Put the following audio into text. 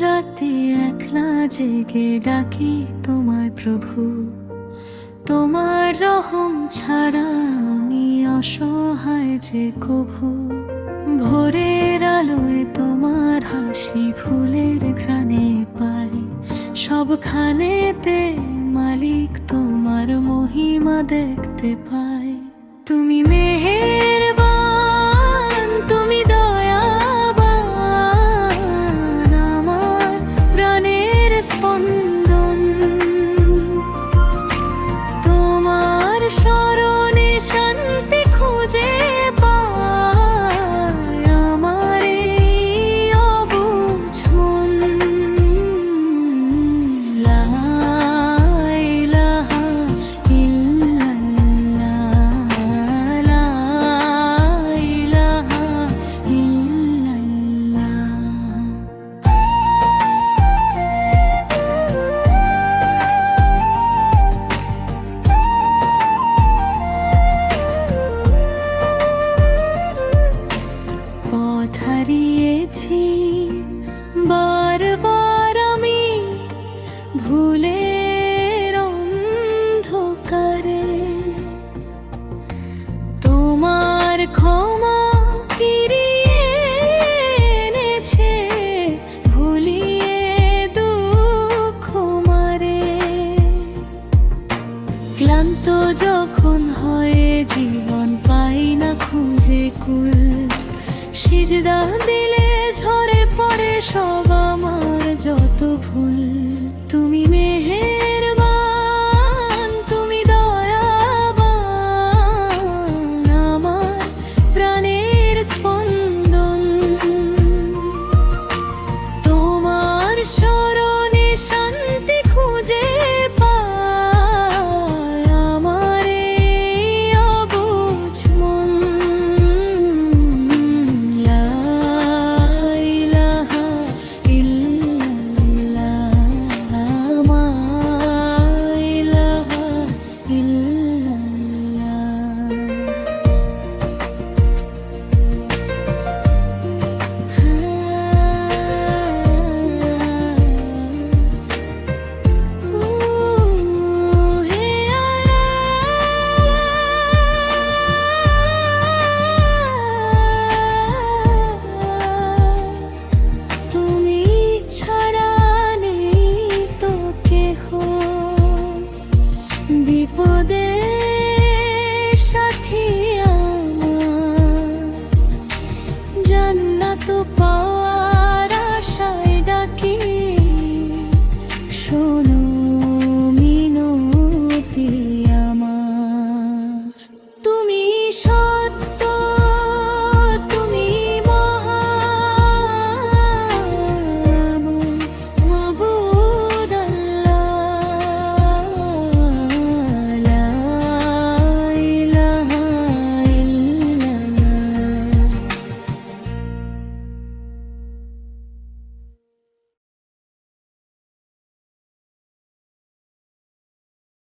রাতে একলা জেগে ডাকি তোমায় প্রভু, তোমার রহম ছাড়া আমি অসহায় যে কভু। ভোরের আলোয় তোমার হাসি ফুলের ঘ্রাণে পাই, সবখানেতে মালিক তোমার মহিমা দেখতে পাই। তুমি মেহেরবান, তুমি দয়াবান, আমার প্রাণের স্পন্দন। তোমার স্মরণে শান্তি খুঁজে পাই আমার এই অবুঝ মন। লা ইলাহা ইল্লাল্লাহ, লা ইলাহা ইল্লাল্লাহ। পথ হারিয়েছি বারবার আমি ভুলের অন্ধকারে, তোমার ক্ষমা ফিরিয়ে এনেছে ভুলিয়ে দুঃখ মারে। ক্লান্ত যখন হয়ে জীবন পাই না খুঁজে কুল, সিজদা দিলে ঝরে পড়ে সব আমার যত ভুল। তুমি মেহেরবান, তুমি দয়াবান, আমার প্রাণের স্পন্দন। তোমার স্মরণে শান্তি খুঁজে পাই আমার এই অবুঝ মন। লা ইলাহা ইল্লাল্লাহ, মা ইলাহা তুমি ছাড়া নেই তো কেহ, বিপদের সাথী আমার জান্নাত পাওয়া